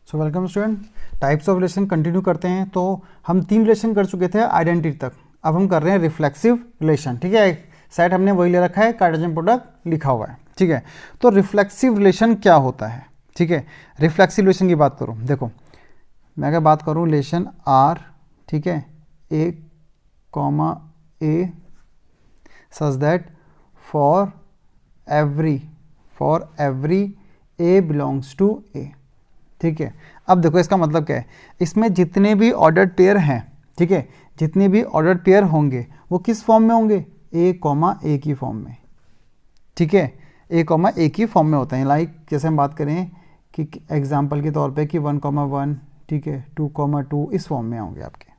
So welcome student, types of relation continue करते हैं। तो हम 3 रिलेशन कर चुके थे आइडेंटिटी तक, अब हम कर रहे हैं रिफ्लेक्सिव रिलेशन। ठीक है, सेट हमने वही ले रखा है, कार्टेशियन प्रोडक्ट लिखा हुआ है। ठीक है, तो रिफ्लेक्सिव रिलेशन क्या होता है? ठीक है, रिफ्लेक्सिव रिलेशन की बात करूँ, देखो मैं अगर बात करूँ रिलेशन आर, ठीक है, A comma A such that for every A belongs to A. ठीक है, अब देखो इसका मतलब क्या है, इसमें जितने भी ऑर्डर्ड पेयर हैं, ठीक है, जितने भी ऑर्डर्ड पेयर होंगे वो किस फॉर्म में होंगे? ए कॉमा ए की फॉर्म में। ठीक है, ए कॉमा ए की फॉर्म में होते हैं। लाइक जैसे हम बात करें कि एग्जांपल के तौर पे कि 1,1, ठीक है, 2,2 इस फॉर्म में होंगे आपके।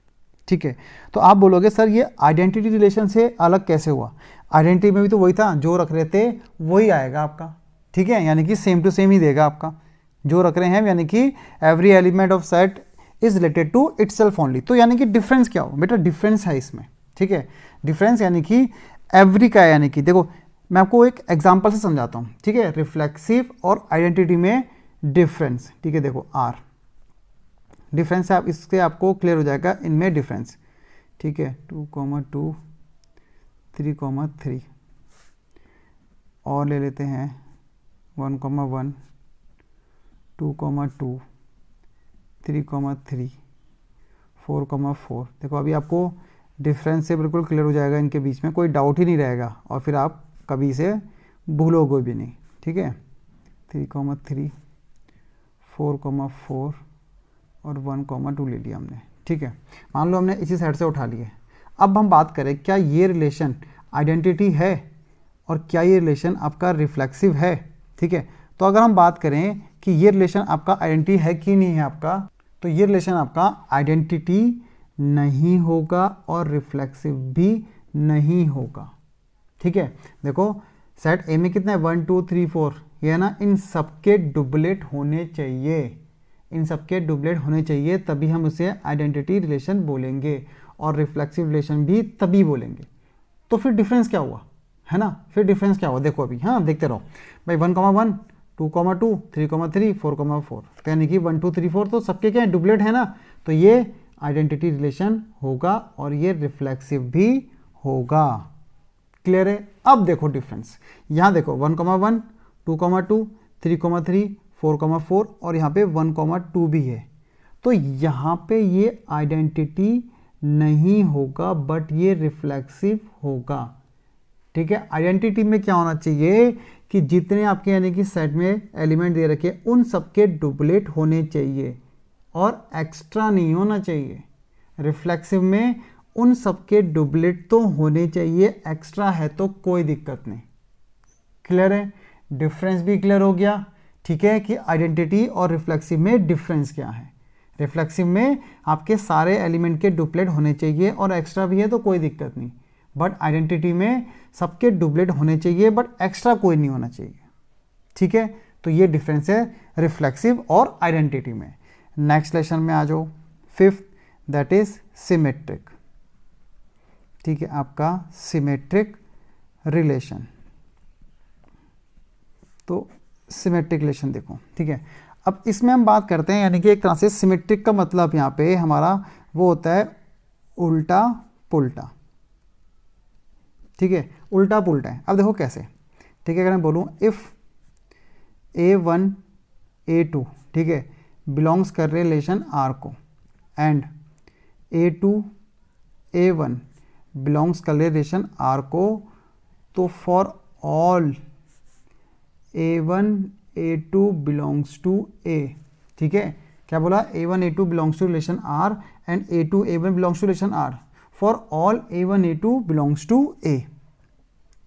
ठीक है, तो आप बोलोगे सर ये आइडेंटिटी रिलेशन से अलग कैसे हुआ? आइडेंटिटी में भी तो वही था, जो रख रहे थे वही आएगा आपका। ठीक है, यानी कि सेम टू सेम ही देगा आपका जो रख रहे हैं, यानी कि every element of set is related to itself only. तो यानी कि डिफरेंस क्या हो बेटा? डिफरेंस है इसमें। ठीक है, डिफरेंस यानी कि एवरी का है, यानी कि देखो मैं आपको एक एग्जांपल से समझाता हूँ। ठीक है, रिफ्लेक्सिव और आइडेंटिटी में डिफरेंस। ठीक है, देखो आर डिफरेंस है, आप इससे आपको क्लियर हो जाएगा इनमें डिफरेंस। ठीक है, 2,2 3,3 और ले लेते हैं 1,1 2,2 3,3 4,4। देखो अभी आपको डिफरेंस से बिल्कुल क्लियर हो जाएगा, इनके बीच में कोई डाउट ही नहीं रहेगा और फिर आप कभी इसे भूलोगे भी नहीं। ठीक है, 3,3 4,4 और 1,2 ले लिया हमने। ठीक है, मान लो हमने इसी साइड से उठा लिए। अब हम बात करें क्या ये रिलेशन आइडेंटिटी है और क्या ये रिलेशन आपका रिफ्लेक्सिव है। ठीक है, तो अगर हम बात करें कि ये रिलेशन आपका आइडेंटिटी है कि नहीं है आपका, तो ये रिलेशन आपका आइडेंटिटी नहीं होगा और रिफ्लेक्सिव भी नहीं होगा। ठीक है, देखो सेट ए में कितना है? 1 2 3 4, ये है ना, इन सबके डुप्लेट होने चाहिए, इन सबके डुप्लेट होने चाहिए, तभी हम उसे आइडेंटिटी रिलेशन बोलेंगे और रिफ्लेक्सिव रिलेशन भी तभी बोलेंगे। तो फिर डिफरेंस क्या हुआ, है ना? फिर डिफरेंस क्या हुआ देखो अभी, हाँ देखते रहो भाई। 1,1 2,2 3,3 4,4, यानी कि 1 2 3 4 तो सबके क्या है? डुप्लेट है ना, तो ये आइडेंटिटी रिलेशन होगा और ये रिफ्लेक्सिव भी होगा। क्लियर है? अब देखो डिफरेंस, यहाँ देखो 1,1 2,2 3,3 4,4 और यहाँ पे 1,2 भी है, तो यहाँ पे ये आइडेंटिटी नहीं होगा बट ये रिफ्लेक्सिव होगा। ठीक है, आइडेंटिटी में क्या होना चाहिए कि जितने आपके यानी कि सेट में एलिमेंट दे रखे उन सबके डुप्लेट होने चाहिए और एक्स्ट्रा नहीं होना चाहिए। रिफ्लेक्सिव में उन सबके डुप्लेट तो होने चाहिए, एक्स्ट्रा है तो कोई दिक्कत नहीं। क्लियर है? डिफरेंस भी क्लियर हो गया। ठीक है, कि आइडेंटिटी और रिफ्लेक्सिव में डिफरेंस क्या है। रिफ्लेक्सिव में आपके सारे एलिमेंट के डुप्लेट होने चाहिए और एक्स्ट्रा भी है तो कोई दिक्कत नहीं, बट आइडेंटिटी में सबके डुप्लेट होने चाहिए बट एक्स्ट्रा कोई नहीं होना चाहिए। ठीक है, तो ये डिफरेंस है रिफ्लेक्सिव और आइडेंटिटी में। नेक्स्ट लेसन में आ जाओ, 5th, दैट इज सिमेट्रिक। ठीक है, आपका सिमेट्रिक रिलेशन। तो सिमेट्रिक रिलेशन देखो, ठीक है, अब इसमें हम बात करते हैं, यानी कि एक तरह से सिमेट्रिक का मतलब यहाँ पे हमारा वो होता है उल्टा पुल्टा। ठीक है, उल्टा पुल्टा है। अब देखो कैसे, ठीक है, अगर मैं बोलूँ इफ़ A1 A2, ठीक है, बिलोंग्स कर रहे रिलेशन R को एंड A2 A1 बिलोंग्स कर रहे रिलेशन R को, तो for all A1 A2 belongs to A। ठीक है, क्या बोला? A1 A2 belongs to relation R and A2 A1 belongs to relation R, for all A1 A2 belongs to A।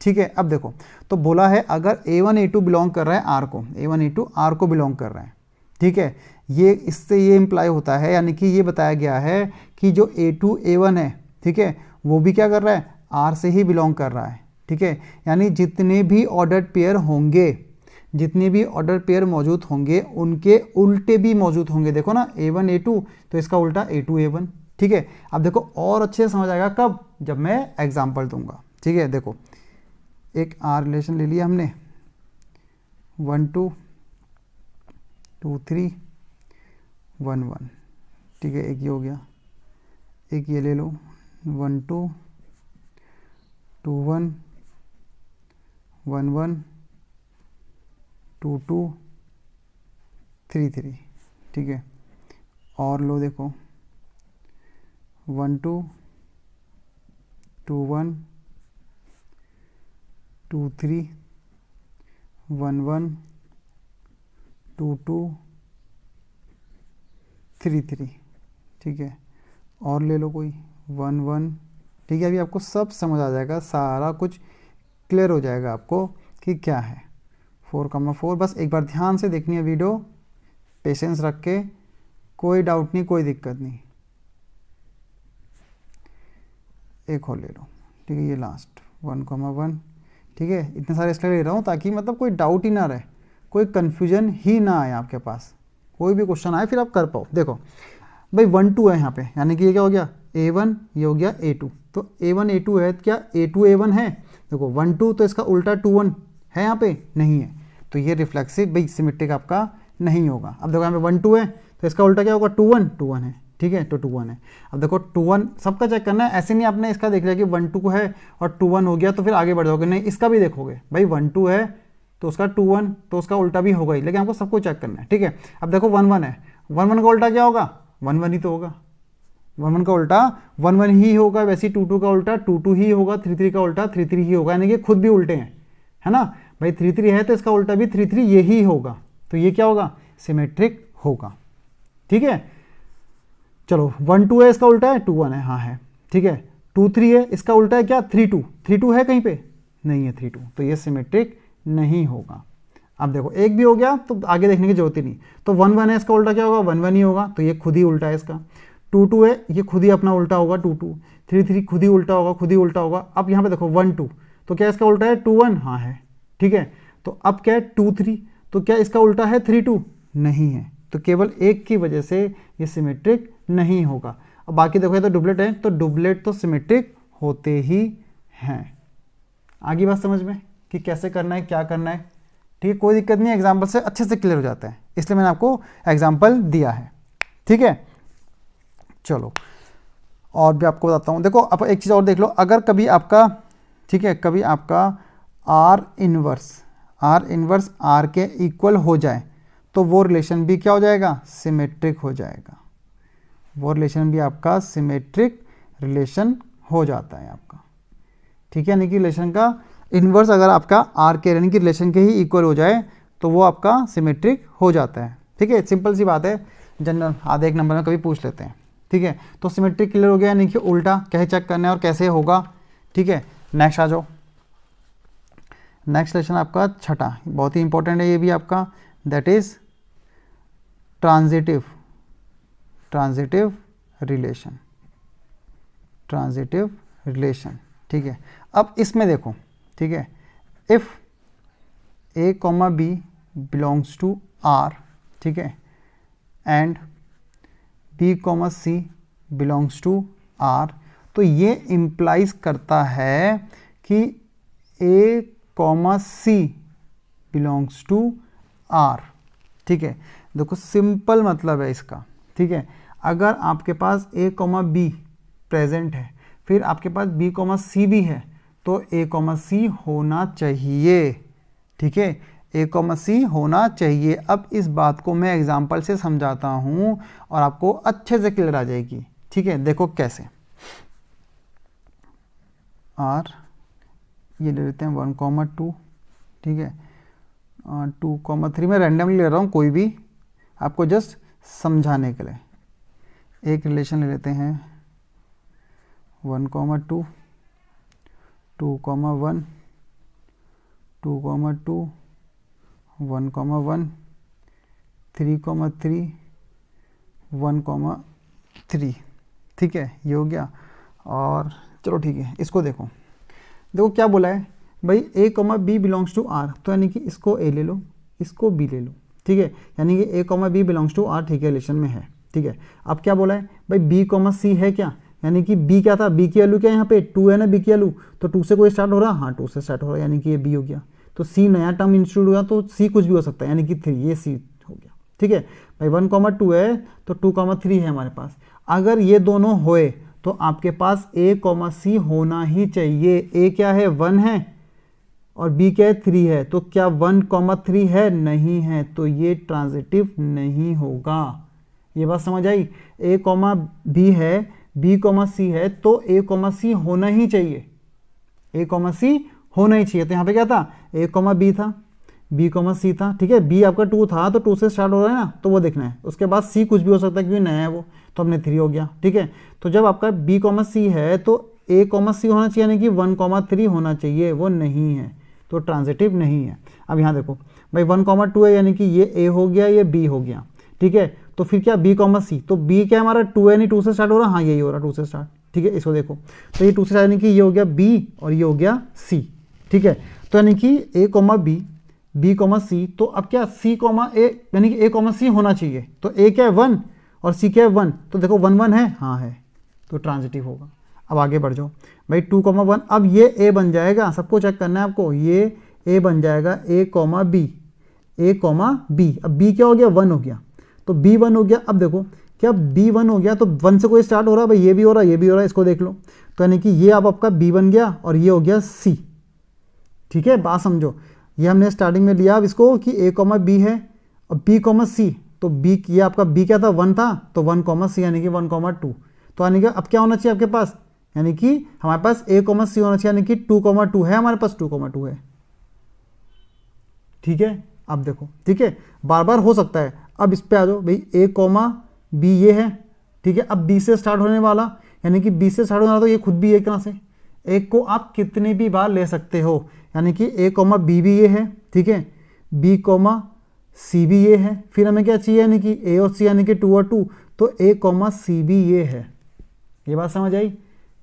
ठीक है, अब देखो तो बोला है अगर A1 A2 बिलोंग कर रहा है R को, A1 A2 R को बिलोंग कर रहा है, ठीक है, ये इससे ये इंप्लाई होता है, यानी कि ये बताया गया है कि जो A2 A1 है, ठीक है, वो भी क्या कर रहा है? R से ही बिलोंग कर रहा है। ठीक है, यानी जितने भी ऑर्डर्ड पेयर होंगे, जितने भी ऑर्डर पेयर मौजूद होंगे उनके उल्टे भी मौजूद होंगे। देखो ना, A1 A2 तो इसका उल्टा A2 A1। ठीक है, अब देखो और अच्छे से समझ आएगा कब? जब मैं एग्जांपल दूंगा। ठीक है, देखो एक आर रिलेशन ले लिया हमने, 1 2 2 3 1 1, ठीक है, एक ये हो गया, एक ये ले लो 1 2 2 1 1 1 2 2 3 3, ठीक है, और लो देखो 1 2 2 1 2 3 1 1 2 2 3 3, ठीक है, और ले लो कोई 1 1, ठीक है। अभी आपको सब समझ आ जाएगा, सारा कुछ क्लियर हो जाएगा आपको कि क्या है 4,4। बस एक बार ध्यान से देखनी है वीडियो, पेशेंस रख के, कोई डाउट नहीं, कोई दिक्कत नहीं। एक और ले लो, ठीक है, ये लास्ट 1,1, ठीक है। इतने सारे इसलिए ले रहा हूँ ताकि मतलब कोई डाउट ही ना रहे, कोई कन्फ्यूजन ही ना आए आपके पास, कोई भी क्वेश्चन आए फिर आप कर पाओ। देखो भाई 1 2 है यहाँ पे, यानी कि ये क्या हो गया A1, ये हो गया A2, तो A1 A2 है, क्या A2 A1 है? देखो 1 2 तो इसका उल्टा 2 1 है, यहाँ पे नहीं है, तो ये रिफ्लेक्सिव भाई सिमेट्रिक आपका नहीं होगा। अब देखो यहाँ पे 1 2 है, तो इसका उल्टा क्या होगा 2 1 है, ठीक है, तो 2 1 है। अब देखो 2 1 सबका चेक करना है, ऐसे नहीं आपने इसका देख लिया कि 1 2 है और 2 1 हो गया तो फिर आगे बढ़ जाओगे, नहीं, इसका भी देखोगे भाई 1 2 है तो उसका 2 1 तो उसका उल्टा भी होगा ही, लेकिन आपको सबको चेक करना है, ठीक है। अब देखो 1 1 है, 1 1 का उल्टा क्या होगा 1 1 ही तो होगा, 1 1 का उल्टा 1 1 ही होगा, वैसे 2 2 का उल्टा 2 2 ही होगा, 3 3 का उल्टा 3 3 ही होगा, यानी कि खुद भी उल्टे हैं, है ना भाई। 3 3 है तो इसका उल्टा भी 3 3 यही होगा, तो ये क्या होगा सिमेट्रिक होगा, ठीक है। चलो 1 2 है, इसका उल्टा है 2 1 है, हाँ है, ठीक है। 2 3 है, इसका उल्टा है क्या 3 2, 3 2 है कहीं पे नहीं है 3 2, तो ये सिमेट्रिक नहीं होगा। अब देखो एक भी हो गया तो आगे देखने की जरूरत ही नहीं, तो 1 1 है, इसका उल्टा क्या होगा 1 1 ही होगा, तो ये खुद ही उल्टा है इसका। 2 2 है, ये खुद ही अपना उल्टा होगा 2 2, 3 3 खुद ही उल्टा होगा, खुद ही उल्टा होगा। अब यहाँ पे देखो 1 2, तो क्या इसका उल्टा है 2 1, हाँ है, ठीक है। तो अब क्या है 2 3, तो क्या इसका उल्टा है 3 2, नहीं है, तो केवल एक की वजह से ये सिमेट्रिक नहीं होगा। अब बाकी देखो ये तो डुप्लेट है, तो डुप्लेट तो सिमेट्रिक होते ही हैं। आगे बात समझ में कि कैसे करना है, क्या करना है, ठीक है, कोई दिक्कत नहीं, एग्जाम्पल से अच्छे से क्लियर हो जाता है, इसलिए मैंने आपको एग्जाम्पल दिया है, ठीक है। चलो और भी आपको बताता हूँ, देखो अब एक चीज़ और देख लो, अगर कभी आपका, ठीक है, कभी आपका आर इनवर्स आर के इक्वल हो जाए तो वो रिलेशन भी क्या हो जाएगा सिमेट्रिक हो जाएगा, वो रिलेशन भी आपका सिमेट्रिक रिलेशन हो जाता है आपका, ठीक है। यानी कि रिलेशन का इन्वर्स अगर आपका आर के यानी कि रिलेशन के ही इक्वल हो जाए तो वो आपका सिमेट्रिक हो जाता है, ठीक है। सिंपल सी बात है, जनरल आधे एक नंबर में कभी पूछ लेते हैं, ठीक है। तो सिमेट्रिक क्लियर हो गया, यानी कि उल्टा कैसे चेक करना है और कैसे होगा, ठीक है। नेक्स्ट आ जाओ, नेक्स्ट रिलेशन आपका छठा, बहुत ही इंपॉर्टेंट है ये भी आपका, दैट इज ट्रांजिटिव रिलेशन, ठीक है। अब इसमें देखो, ठीक है, if a, b belongs to r, ठीक है, and b, c belongs to r, तो ये इम्प्लाइज करता है कि a, c belongs to r, ठीक है। देखो सिंपल मतलब है इसका, ठीक है। अगर आपके पास a, b प्रेजेंट है, फिर आपके पास b, c भी है, तो a, c होना चाहिए, ठीक है, a, c होना चाहिए। अब इस बात को मैं एग्जांपल से समझाता हूं और आपको अच्छे से क्लियर आ जाएगी, ठीक है। देखो कैसे, r ये ले लेते हैं 1, 2, ठीक है, 2, 3 मैं रैंडमली ले रहा हूँ, कोई भी आपको जस्ट समझाने के लिए। एक रिलेशन ले लेते हैं 1, 2, 2, 1, 2, 2, 1, 1, 3, 3, 1, 3, ठीक है, ये हो गया। और चलो ठीक है, इसको देखो, देखो क्या बोला है भाई, a, b belongs to r, तो यानी कि इसको a ले लो, इसको b ले लो, ठीक है, यानी कि a, b belongs to r, ठीक है, रिलेशन में है, ठीक है। अब क्या बोला है भाई b, c है क्या, यानी कि b क्या था, b की वैल्यू क्या है यहाँ पे 2 है ना, b की वैल्यू, तो 2 से कोई स्टार्ट हो रहा है, हाँ 2 से स्टार्ट हो रहा है, यानी कि ये b हो गया, तो c नया टर्म इंस्टीट्यूट हुआ तो c कुछ भी हो सकता है, यानी कि 3, ये c हो गया, ठीक है भाई 1,2 है तो 2,3 है हमारे पास। अगर ये दोनों होए तो आपके पास a, c होना ही चाहिए। a क्या है 1 है और b क्या है 3 है, तो क्या 1,3 है? नहीं है, तो ये ट्रांजिटिव नहीं होगा। ये बात समझ आई? a, b है, b, c है, तो a, c होना ही चाहिए, a, c होना ही चाहिए। तो यहाँ पे क्या था? a, b था, b, c था, ठीक है। b आपका 2 था तो 2 से स्टार्ट हो रहा है ना, तो वो देखना है। उसके बाद c कुछ भी हो सकता है क्योंकि नया है वो, तो हमने 3 हो गया, ठीक है। तो जब आपका b, c है तो a, c होना चाहिए, यानी कि 1,3 होना चाहिए, वो नहीं है, तो ट्रांजिटिव नहीं है। अब यहाँ देखो भाई 1,2 है, यानी कि ये a हो गया, ये b हो गया, ठीक है। तो फिर क्या b, c, तो b क्या हमारा 2 है, नहीं 2 से स्टार्ट हो रहा, हाँ यही हो रहा 2 से स्टार्ट, ठीक है। इसको देखो तो ये 2 से स्टार्ट, यानी कि ये हो गया b और ये हो गया c, ठीक है। तो यानी कि a, b, b, c, तो अब क्या c, a, यानी कि a, c होना चाहिए। तो a क्या है 1 और c क्या है 1, तो देखो 1, 1 है, हाँ है, तो ट्रांजिटिव होगा। अब आगे बढ़ जाओ भाई 2, 1, अब ये a बन जाएगा, सबको चेक करना है आपको, ये a बन जाएगा a, b, अब b क्या हो गया 1 हो गया, तो b 1 हो गया। अब देखो क्या b 1 हो गया तो 1 से कोई स्टार्ट हो रहा है भाई, ये भी हो रहा है, ये भी हो रहा है, इसको देख लो। तो यानी कि ये अब आपका b बन गया और ये हो गया c, ठीक है। बात समझो, ये हमने स्टार्टिंग में लिया अब इसको कि a, b है और b, c, तो b, ये आपका b क्या था 1 था, तो 1, c यानी कि 1,2, तो यानी कि अब क्या होना चाहिए आपके पास, यानी कि हमारे पास a, c होना चाहिए, यानी कि 2,2 है हमारे पास, 2,2 है, ठीक है। अब देखो, ठीक है, बार बार हो सकता है। अब इस पे आ जाओ भाई a, b ये है, ठीक है। अब b से स्टार्ट होने वाला, यानी कि b से स्टार्ट होने वाला, तो ये खुद भी एक तरह से एक को आप कितने भी बार ले सकते हो, यानी कि a, b भी ये है, ठीक है, b, c भी ये है। फिर हमें क्या चाहिए, यानी कि a और c, यानी कि 2 और 2, तो a, c भी ये है। ये बात समझ आई?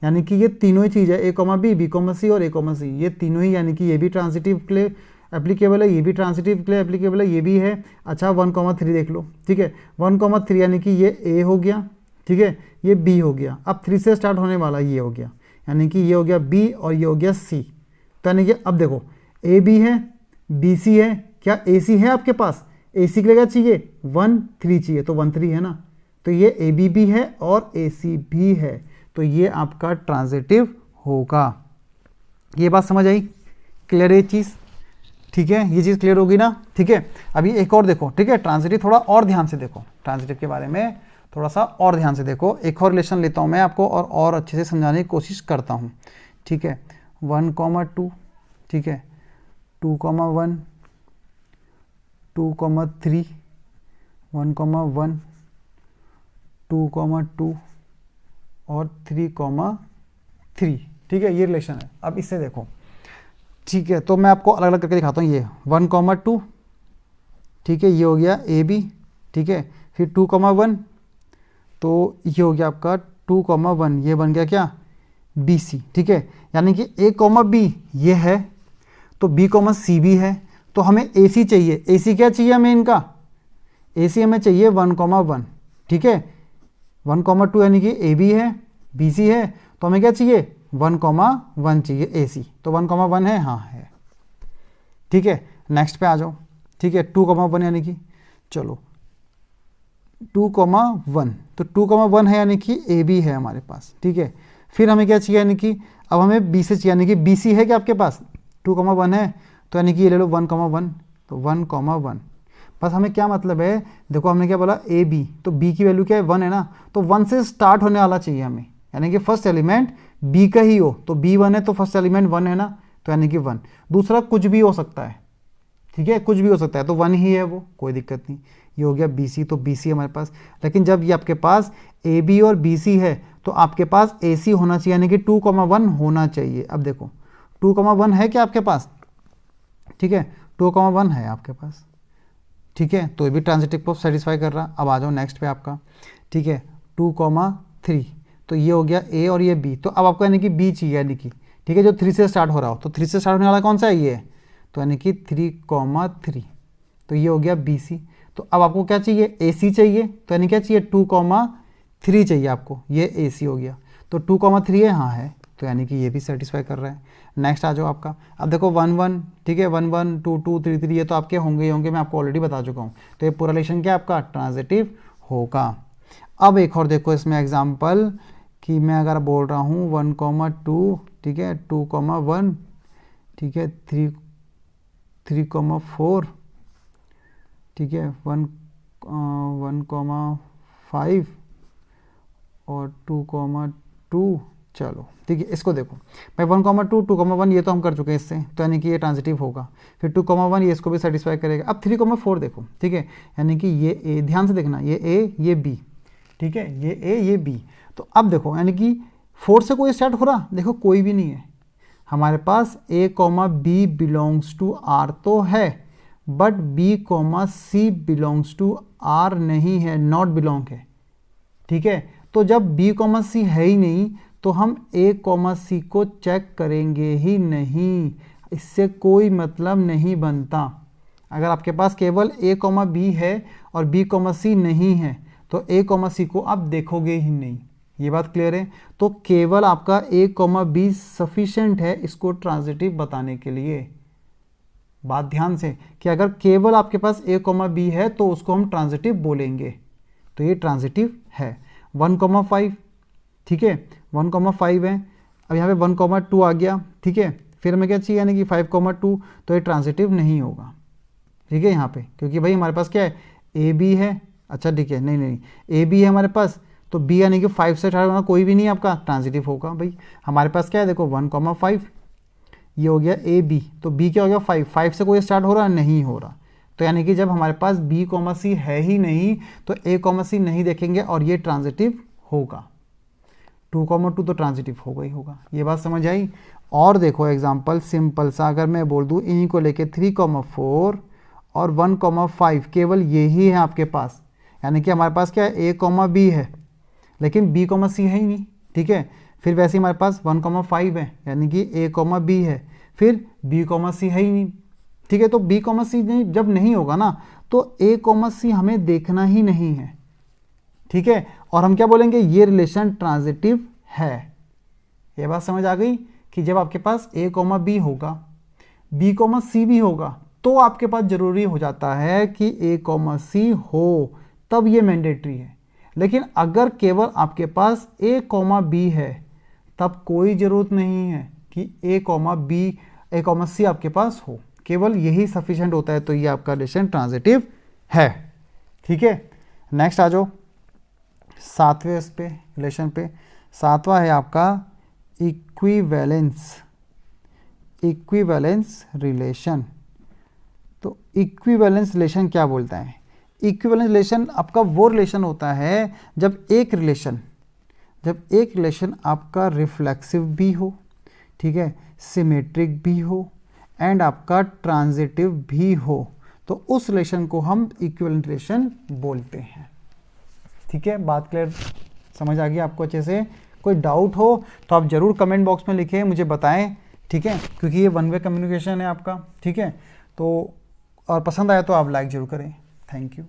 यानी कि ये तीनों ही चीज़ है, a, b, b, c और a, c, ये तीनों ही, यानी कि ये भी ट्रांजिटिव के लिए एप्लीकेबल है, ये भी ट्रांजिटिव के लिए एप्लीकेबल है, ये भी है। अच्छा 1,3 देख लो, ठीक है, 1,3 यानी कि ये a हो गया, ठीक है, ये b हो गया। अब 3 से स्टार्ट होने वाला ये हो गया, यानी कि ये हो गया b और ये हो गया c। तो यानी कि अब देखो a b है, b c है, क्या a c है आपके पास? a c के लिए क्या चाहिए 1, 3 चाहिए, तो 1, 3 है ना, तो ये a b भी है और a c भी है, तो ये आपका ट्रांजिटिव होगा। ये बात समझ आई? क्लियर है ये चीज़? ठीक है, ये चीज़ क्लियर होगी ना, ठीक है। अभी एक और देखो, ठीक है, ट्रांजिटिव थोड़ा और ध्यान से देखो, ट्रांजिटिव के बारे में थोड़ा सा और ध्यान से देखो। एक और रिलेशन लेता हूँ मैं आपको और अच्छे से समझाने की कोशिश करता हूँ, ठीक है। 1,2, ठीक है, 2,1, 2,3, 1,1, 2,2 और 3,3, ठीक है, ये रिलेशन है। अब इससे देखो, ठीक है, तो मैं आपको अलग अलग करके दिखाता हूँ। ये 1,2, ठीक है, ये हो गया ए बी, ठीक है। फिर 2,1, तो ये हो गया आपका 2,1, ये बन गया क्या बी सी, ठीक है। यानी कि ए, बी ये है, तो बी, सी भी है, तो हमें ए सी चाहिए। ए सी क्या चाहिए हमें इनका? ए सी हमें चाहिए 1,1, ठीक है, 1,2 यानी कि ए बी है, बी सी है, तो हमें क्या चाहिए 1,1 चाहिए ए सी, तो 1,1 है, हाँ है, ठीक है। नेक्स्ट पे आ जाओ, ठीक है, 2,1 यानी कि चलो 2,1, तो 2,1 है, यानी कि ए बी है हमारे पास, ठीक है। फिर हमें क्या चाहिए, यानी कि अब हमें बी से चाहिए, यानी कि बी सी है क्या आपके पास? 2,1 है, तो यानी कि ये ले लो 1,1, तो 1,1। बस हमें क्या मतलब है, देखो हमने क्या बोला ए बी, तो बी की वैल्यू क्या है 1 है ना, तो 1 से स्टार्ट होने वाला चाहिए हमें, यानी कि फर्स्ट एलिमेंट बी का ही हो, तो बी 1 है तो फर्स्ट एलिमेंट 1 है ना, तो यानी कि 1। दूसरा कुछ भी हो सकता है, ठीक है, कुछ भी हो सकता है, तो 1 ही है वो, कोई दिक्कत नहीं। ये हो गया बी सी, तो बी सी हमारे पास। लेकिन जब ये आपके पास ए बी और बी सी है तो आपके पास ए सी होना चाहिए, यानी कि 2,1 होना चाहिए। अब देखो 2,1 है क्या आपके पास? ठीक है, 2,1 है आपके पास, ठीक है, तो ये भी ट्रांजिटिव को सेटिस्फाई कर रहा। अब आ जाओ नेक्स्ट पे आपका, ठीक है, 2,3, तो ये हो गया ए और ये बी, तो अब आपको यानी कि बी चाहिए, यानी कि ठीक है, जो 3 से स्टार्ट हो रहा हो, तो 3 से स्टार्ट होने वाला कौन सा है? ये है, तो यानी कि 3,3, तो ये हो गया बी सी। तो अब आपको क्या चाहिए? ए सी चाहिए, तो यानी क्या चाहिए 2,3 चाहिए आपको, ये ए सी हो गया, तो 2,3 है, हाँ है, तो यानी कि ये भी सेटिस्फाई कर रहा है। नेक्स्ट आ जाओ आपका, अब देखो 1 1, ठीक है, 1 1 2 2 3 3 ये तो आपके होंगे ही होंगे, मैं आपको ऑलरेडी बता चुका हूँ। तो ये पूरा रिलेशन क्या आपका ट्रांजिटिव होगा। अब एक और देखो इसमें एग्जाम्पल कि मैं अगर बोल रहा हूँ 1,2, ठीक है, 2,1, ठीक है, 3,4, ठीक है, 1,5 और 2,2। चलो ठीक है, इसको देखो भाई 1,2 2,1 ये तो हम कर चुके हैं इससे, तो यानी कि ये ट्रांजिटिव होगा। फिर 2,1 ये इसको भी सेटिस्फाई करेगा। अब 3,4 देखो, ठीक है, यानी कि ये ए, ध्यान से देखना, ये ए ये बी, ठीक है, ये ए ये बी। तो अब देखो यानी कि 4 से कोई स्टार्ट हो रहा, देखो कोई भी नहीं है हमारे पास। A comma B belongs to R तो है, but B comma C belongs to R नहीं है, नॉट बिलोंग है, ठीक है। तो जब बी कॉमा सी है ही नहीं तो हम ए कॉमा सी को चेक करेंगे ही नहीं, इससे कोई मतलब नहीं बनता। अगर आपके पास केवल ए कॉमा बी है और बी कॉमा सी नहीं है तो ए कॉमा सी को आप देखोगे ही नहीं। ये बात क्लियर है। तो केवल आपका ए कॉमा बी सफिशेंट है इसको ट्रांजिटिव बताने के लिए। बात ध्यान से कि अगर केवल आपके पास ए कॉमा बी है तो उसको हम ट्रांजिटिव बोलेंगे, तो ये ट्रांजिटिव है। 1,5, ठीक है, 1,5 है। अब यहाँ पे 1,2 आ गया, ठीक है, फिर हमें क्या चाहिए, यानी कि 5,2, तो ये ट्रांजिटिव नहीं होगा, ठीक है यहाँ पे, क्योंकि भाई हमारे पास क्या है, ए बी है। अच्छा ठीक है, नहीं ए बी है हमारे पास, तो बी यानी कि 5 से स्टार्ट होना कोई भी नहीं आपका ट्रांजिटिव होगा। भाई हमारे पास क्या है, देखो 1,5 ये हो गया ए बी, तो बी क्या हो गया 5 से कोई स्टार्ट हो रहा नहीं हो रहा, तो यानी कि जब हमारे पास बी कॉमा सी है ही नहीं तो ए कॉमा सी नहीं देखेंगे और ये ट्रांजिटिव होगा। 2,2 तो ट्रांजिटिव होगा ही होगा। ये बात समझ आई। और देखो एग्जांपल सिंपल सा, अगर मैं बोल दूं इन्हीं को लेके 3,4 और 1,5 केवल यही है आपके पास, यानी कि हमारे पास क्या है, ए कॉमा बी है लेकिन बी कॉमा सी है ही नहीं, ठीक है। फिर वैसे हमारे पास 1,5 है, यानी कि ए कॉमा बी है, फिर बी कॉमा सी है ही नहीं, ठीक है। तो बी कॉमा सी जब नहीं होगा ना तो ए कॉमा सी हमें देखना ही नहीं है, ठीक है। और हम क्या बोलेंगे, ये रिलेशन ट्रांजिटिव है। ये बात समझ आ गई कि जब आपके पास ए कॉमा बी होगा, बी कॉमा सी भी होगा, तो आपके पास जरूरी हो जाता है कि ए कॉमा सी हो, तब ये मैंडेटरी है। लेकिन अगर केवल आपके पास ए कॉमा बी है तब कोई ज़रूरत नहीं है कि ए कॉमा सी आपके पास हो, केवल यही सफिशिएंट होता है, तो ये आपका रिलेशन ट्रांजिटिव है, ठीक है। नेक्स्ट आ जाओ 7वें इस पे रिलेशन पे। 7वां है आपका इक्विवेलेंस रिलेशन। तो इक्विवेलेंस रिलेशन क्या बोलता है, इक्विवेलेंस रिलेशन आपका वो रिलेशन होता है जब एक रिलेशन आपका रिफ्लेक्सिव भी हो, ठीक है, सिमेट्रिक भी हो एंड आपका ट्रांजिटिव भी हो, तो उस रिलेशन को हम इक्विवेलेंट रिलेशन बोलते हैं, ठीक है। बात क्लियर समझ आ गई आपको अच्छे से। कोई डाउट हो तो आप ज़रूर कमेंट बॉक्स में लिखें, मुझे बताएं, ठीक है, क्योंकि ये वन वे कम्युनिकेशन है आपका, ठीक है। तो और पसंद आया तो आप लाइक ज़रूर करें। Thank you.